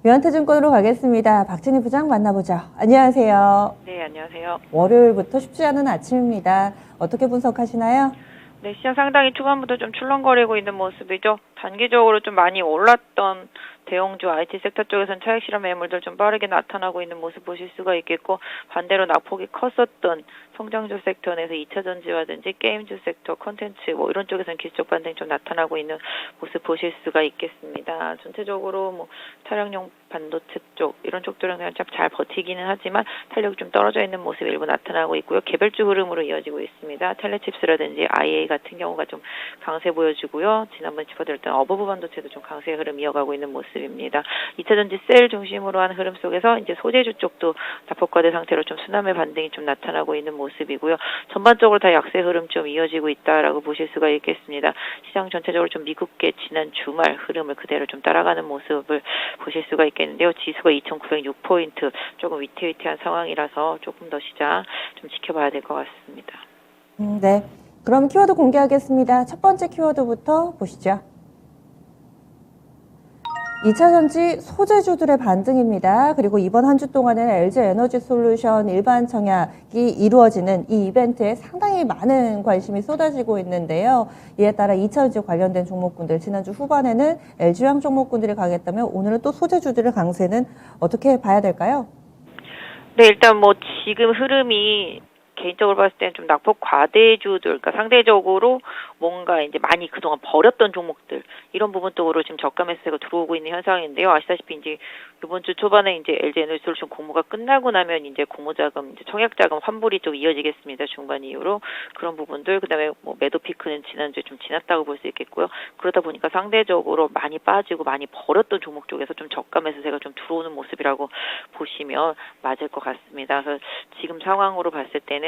유한태증권으로 가겠습니다. 박진희 부장 만나보죠. 안녕하세요. 네, 안녕하세요. 월요일부터 쉽지 않은 아침입니다. 어떻게 분석하시나요? 네, 시장 상당히 초반부터 좀 출렁거리고 있는 모습이죠. 단기적으로 좀 많이 올랐던 대형주 IT 섹터 쪽에서는 차익 실현 매물들 좀 빠르게 나타나고 있는 모습 보실 수가 있겠고, 반대로 낙폭이 컸었던 성장주 섹터 내에서 2차 전지라든지 게임주 sek터, 콘텐츠 뭐 이런 쪽에서는 기술적 반등이 좀 나타나고 있는 모습 보실 수가 있겠습니다. 전체적으로 뭐 차량용 반도체 쪽 이런 쪽들은 그냥 잘 버티기는 하지만 탄력이 좀 떨어져 있는 모습 일부 나타나고 있고요. 개별주 흐름으로 이어지고 있습니다. 텔레칩스라든지 IA 같은 경우가 좀 강세 보여주고요. 지난번 짚어드렸던 어버브 반도체도 좀 강세 흐름 이어가고 있는 모습입니다. 2차 전지 셀 중심으로 한 흐름 속에서 이제 소재주 쪽도 다폭과대 상태로 좀 순환매 반등이 좀 나타나고 있는 모습이고요. 전반적으로 다 약세 흐름 좀 이어지고 있다라고 보실 수가 있겠습니다. 시장 전체적으로 좀 미국계 지난 주말 흐름을 그대로 좀 따라가는 모습을 보실 수가 있겠는데요. 지수가 2,906포인트 조금 위태위태한 상황이라서 조금 더 시장 좀 지켜봐야 될 것 같습니다. 네. 그럼 키워드 공개하겠습니다. 첫 번째 키워드부터 보시죠. 2차 전지 소재주들의 반등입니다. 그리고 이번 한 주 동안은 LG 에너지 솔루션 일반 청약이 이루어지는 이 이벤트에 상당히 많은 관심이 쏟아지고 있는데요. 이에 따라 2차 전지 관련된 종목군들, 지난주 후반에는 LG화학 종목군들이 강했다면 오늘은 또 소재주들의 강세는 어떻게 봐야 될까요? 네, 일단 뭐 지금 흐름이 개인적으로 봤을 때는 좀 낙폭 과대주들, 그러니까 상대적으로 뭔가 이제 많이 그동안 버렸던 종목들, 이런 부분 쪽으로 지금 저가 매수세가 들어오고 있는 현상인데요. 아시다시피 이제 이번 주 초반에 이제 LG 에너지솔루션 공모가 끝나고 나면 이제 공모자금, 이제 청약자금 환불이 좀 이어지겠습니다. 중반 이후로. 그런 부분들, 그 다음에 뭐 매도 피크는 지난주에 좀 지났다고 볼 수 있겠고요. 그러다 보니까 상대적으로 많이 빠지고 많이 버렸던 종목 쪽에서 좀 저가 매수세가 좀 들어오는 모습이라고 보시면 맞을 것 같습니다. 그래서 지금 상황으로 봤을 때는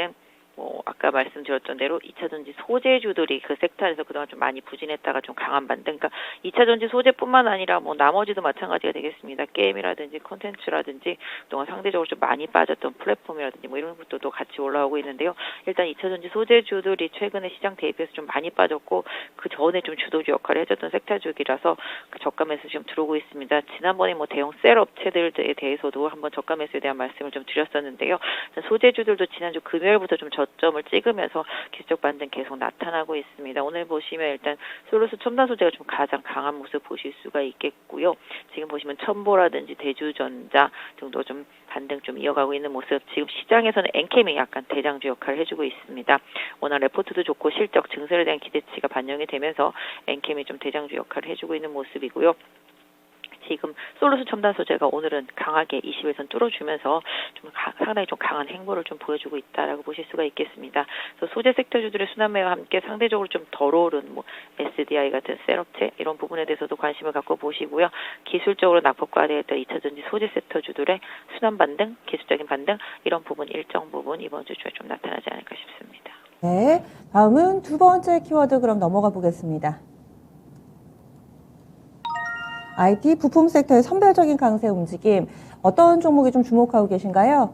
뭐 아까 말씀드렸던 대로 2차 전지 소재주들이 그 섹터에서 그동안 좀 많이 부진했다가 좀 강한 반등. 그러니까 2차 전지 소재뿐만 아니라 뭐 나머지도 마찬가지가 되겠습니다. 게임이라든지 콘텐츠라든지 그동안 상대적으로 좀 많이 빠졌던 플랫폼이라든지 뭐 이런 것들도 같이 올라오고 있는데요. 일단 2차 전지 소재주들이 최근에 시장 대비해서 좀 많이 빠졌고 그 전에 좀 주도주 역할을 해줬던 섹터주기라서 그 저가 매수 좀 들어오고 있습니다. 지난번에 뭐 대형 셀 업체들에 대해서도 한번 저가 매수에 대한 말씀을 좀 드렸었는데요. 소재주들도 지난주 금요일부터 좀 저점을 찍으면서 기술적 반등 계속 나타나고 있습니다. 오늘 보시면 일단 솔루스 첨단 소재가 좀 가장 강한 모습 보실 수가 있겠고요. 지금 보시면 첨보라든지 대주전자 등도 좀 반등 좀 이어가고 있는 모습. 지금 시장에서는 엔캠이 약간 대장주 역할을 해주고 있습니다. 워낙 레포트도 좋고 실적 증설에 대한 기대치가 반영이 되면서 엔캠이 좀 대장주 역할을 해주고 있는 모습이고요. 지금 솔루스 첨단 소재가 오늘은 강하게 20일선 뚫어주면서 좀 상당히 좀 강한 행보를 좀 보여주고 있다라고 보실 수가 있겠습니다. 그래서 소재 섹터주들의 순환매와 함께 상대적으로 좀 덜 오른 뭐 SDI 같은 셀업체 이런 부분에 대해서도 관심을 갖고 보시고요. 기술적으로 낙폭과대했던 2차 전지 소재 섹터주들의 순환 반등, 기술적인 반등 이런 부분 일정 부분 이번 주 초에 좀 나타나지 않을까 싶습니다. 네. 다음은 두 번째 키워드 그럼 넘어가 보겠습니다. IT 부품 섹터의 선별적인 강세 움직임, 어떤 종목에 좀 주목하고 계신가요?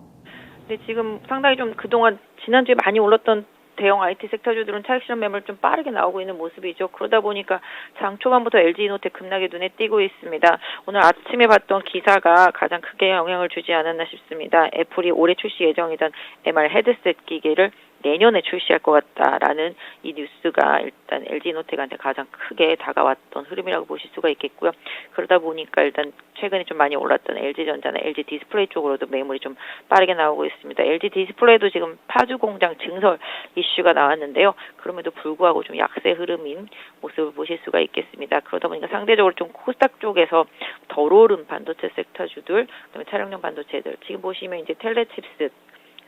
네, 지금 상당히 좀 그동안 지난주에 많이 올랐던 대형 IT 섹터주들은 차익 실현 매물 좀 빠르게 나오고 있는 모습이죠. 그러다 보니까 장 초반부터 LG이노텍 급락이 눈에 띄고 있습니다. 오늘 아침에 봤던 기사가 가장 크게 영향을 주지 않았나 싶습니다. 애플이 올해 출시 예정이던 MR 헤드셋 기계를 내년에 출시할 것 같다라는 이 뉴스가 일단 LG이노텍한테 가장 크게 다가왔던 흐름이라고 보실 수가 있겠고요. 그러다 보니까 일단 최근에 좀 많이 올랐던 LG전자나 LG 디스플레이 쪽으로도 매물이 좀 빠르게 나오고 있습니다. LG 디스플레이도 지금 파주 공장 증설 이슈가 나왔는데요. 그럼에도 불구하고 좀 약세 흐름인 모습을 보실 수가 있겠습니다. 그러다 보니까 상대적으로 좀 코스닥 쪽에서 덜 오른 반도체 섹터주들, 그다음에 차량용 반도체들 지금 보시면 이제 텔레칩스,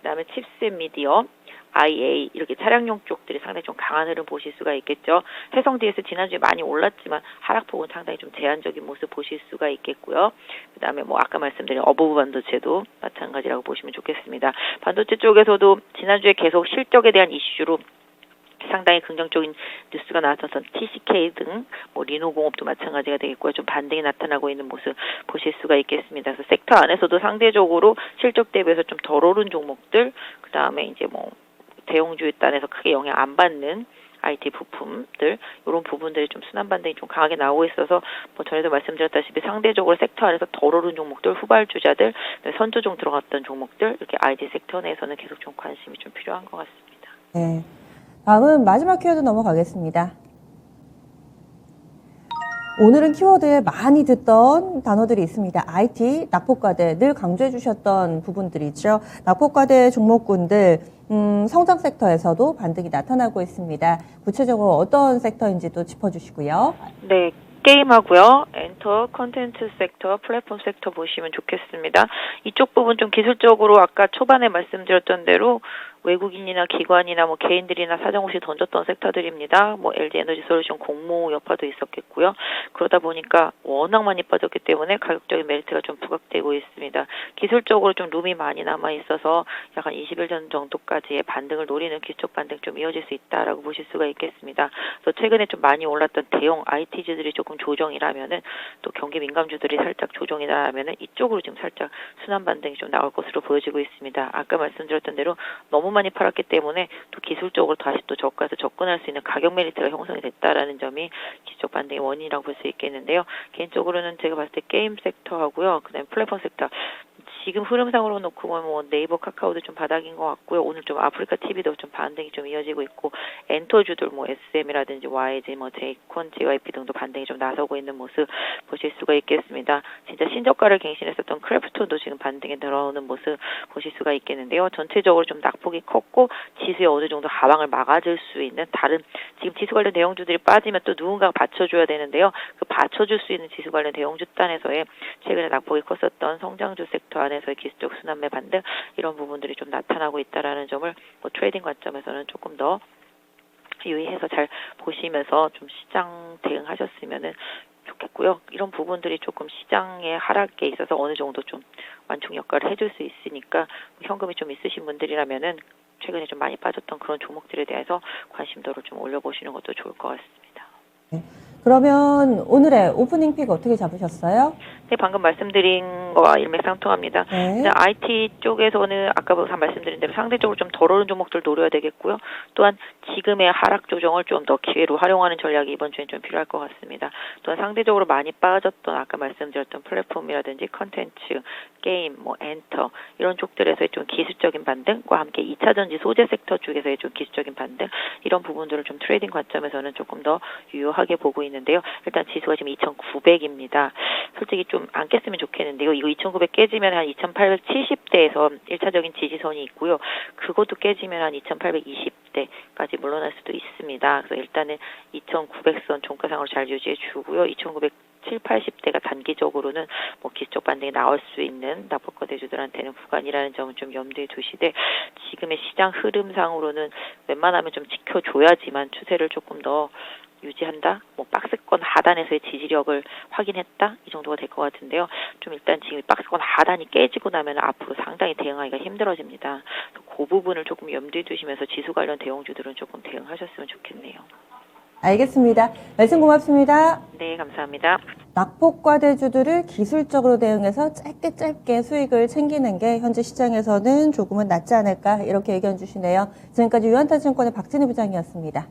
그다음에 칩셋 미디어, IA 이렇게 차량용 쪽들이 상당히 좀 강한 흐름 보실 수가 있겠죠. 해성 DS 지난주에 많이 올랐지만 하락폭은 상당히 좀 제한적인 모습 보실 수가 있겠고요. 그다음에 뭐 아까 말씀드린 어버브 반도체도 마찬가지라고 보시면 좋겠습니다. 반도체 쪽에서도 지난주에 계속 실적에 대한 이슈로 상당히 긍정적인 뉴스가 나왔어서 TCK 등 뭐 리노공업도 마찬가지가 되겠고요. 좀 반등이 나타나고 있는 모습 보실 수가 있겠습니다. 그래서 섹터 안에서도 상대적으로 실적 대비해서 좀 덜 오른 종목들, 그 다음에 이제 뭐 대형주 단에서 크게 영향 안 받는 IT 부품들 이런 부분들이 좀 순환 반등이 좀 강하게 나오고 있어서 뭐 전에도 말씀드렸다시피 상대적으로 섹터 안에서 덜 오른 종목들, 후발주자들, 선조종 들어갔던 종목들 이렇게 IT 섹터 내에서는 계속 좀 관심이 좀 필요한 것 같습니다. 네. 다음은 마지막 키워드 넘어가겠습니다. 오늘은 키워드에 많이 듣던 단어들이 있습니다. IT, 낙폭과대, 늘 강조해 주셨던 부분들이죠. 낙폭과대 종목군들, 성장 섹터에서도 반등이 나타나고 있습니다. 구체적으로 어떤 섹터인지도 짚어주시고요. 네. 게임하고요. 엔터, 컨텐츠 섹터, 플랫폼 섹터 보시면 좋겠습니다. 이쪽 부분 좀 기술적으로 아까 초반에 말씀드렸던 대로 외국인이나 기관이나 뭐 개인들이나 사정 없이 던졌던 섹터들입니다. 뭐 LG 에너지 솔루션 공모 여파도 있었겠고요. 그러다 보니까 워낙 많이 빠졌기 때문에 가격적인 메리트가 좀 부각되고 있습니다. 기술적으로 좀 룸이 많이 남아 있어서 약간 20일 전 정도까지의 반등을 노리는 기술적 반등 좀 이어질 수 있다라고 보실 수가 있겠습니다. 그래서 최근에 좀 많이 올랐던 대형 IT주들이 조금 조정이라면은 또 경기 민감주들이 살짝 조정이라면은 이쪽으로 지금 살짝 순환 반등이 좀 나올 것으로 보여지고 있습니다. 아까 말씀드렸던 대로 너무 많이 팔았기 때문에 또 기술적으로 다시 또 저가에서 접근할 수 있는 가격 메리트가 형성이 됐다라는 점이 기술적 반등의 원인이라고 볼 수 있겠는데요. 개인적으로는 제가 봤을 때 게임 섹터하고요. 그다음에 플랫폼 섹터 지금 흐름상으로 놓고 보면 뭐 네이버, 카카오도 좀 바닥인 것 같고요. 오늘 좀 아프리카 TV도 좀 반등이 좀 이어지고 있고 엔터주들 뭐 SM이라든지 YG, 뭐 제이콘, JYP 등도 반등이 좀 나서고 있는 모습 보실 수가 있겠습니다. 진짜 신저가를 갱신했었던 크래프톤도 지금 반등에 들어오는 모습 보실 수가 있겠는데요. 전체적으로 좀 낙폭이 컸고 지수에 어느 정도 하방을 막아줄 수 있는 다른 지금 지수 관련 대형주들이 빠지면 또 누군가가 받쳐줘야 되는데요. 그 받쳐줄 수 있는 지수 관련 대형주 단에서의 최근에 낙폭이 컸었던 성장주 섹터 안에서의 기술적 순환매 반등 이런 부분들이 좀 나타나고 있다라는 점을 뭐 트레이딩 관점에서는 조금 더 유의해서 잘 보시면서 좀 시장 대응하셨으면은 좋겠고요. 이런 부분들이 조금 시장의 하락에 있어서 어느 정도 좀 완충 역할을 해줄 수 있으니까 현금이 좀 있으신 분들이라면은 최근에 좀 많이 빠졌던 그런 종목들에 대해서 관심도를 좀 올려보시는 것도 좋을 것 같습니다. 네. 그러면 오늘의 오프닝 픽 어떻게 잡으셨어요? 네, 방금 말씀드린 거와 일맥상통합니다. 네. IT 쪽에서는 아까부터 말씀드린 대로 상대적으로 좀 덜 오른 종목들 노려야 되겠고요. 또한 지금의 하락 조정을 좀 더 기회로 활용하는 전략이 이번 주엔 좀 필요할 것 같습니다. 또한 상대적으로 많이 빠졌던 아까 말씀드렸던 플랫폼이라든지 컨텐츠, 게임, 뭐 엔터 이런 쪽들에서의 좀 기술적인 반등과 함께 2차전지 소재 섹터 쪽에서의 좀 기술적인 반등 이런 부분들을 좀 트레이딩 관점에서는 조금 더 유효하게 보고 있는데요. 일단 지수가 지금 2,900입니다. 솔직히 좀 안 깼으면 좋겠는데요. 이거 2,900 깨지면 한 2,870대에서 1차적인 지지선이 있고요. 그것도 깨지면 한 2,820대까지 물러날 수도 있습니다. 그래서 일단은 2,900선 종가상으로 잘 유지해 주고요. 2,970, 80대가 단기적으로는 뭐 기술적 반등이 나올 수 있는 낙폭과 대주들한테는 구간이라는 점은 좀 염두에 두시되 지금의 시장 흐름상으로는 웬만하면 좀 지켜줘야지만 추세를 조금 더 유지한다. 뭐 박스권 하단에서의 지지력을 확인했다. 이 정도가 될 것 같은데요. 좀 일단 지금 박스권 하단이 깨지고 나면 앞으로 상당히 대응하기가 힘들어집니다. 그 부분을 조금 염두에 두시면서 지수 관련 대형주들은 조금 대응하셨으면 좋겠네요. 알겠습니다. 말씀 고맙습니다. 네, 감사합니다. 낙폭과대주들을 기술적으로 대응해서 짧게 수익을 챙기는 게 현재 시장에서는 조금은 낫지 않을까 이렇게 의견 주시네요. 지금까지 유한타증권의 박진희 부장이었습니다.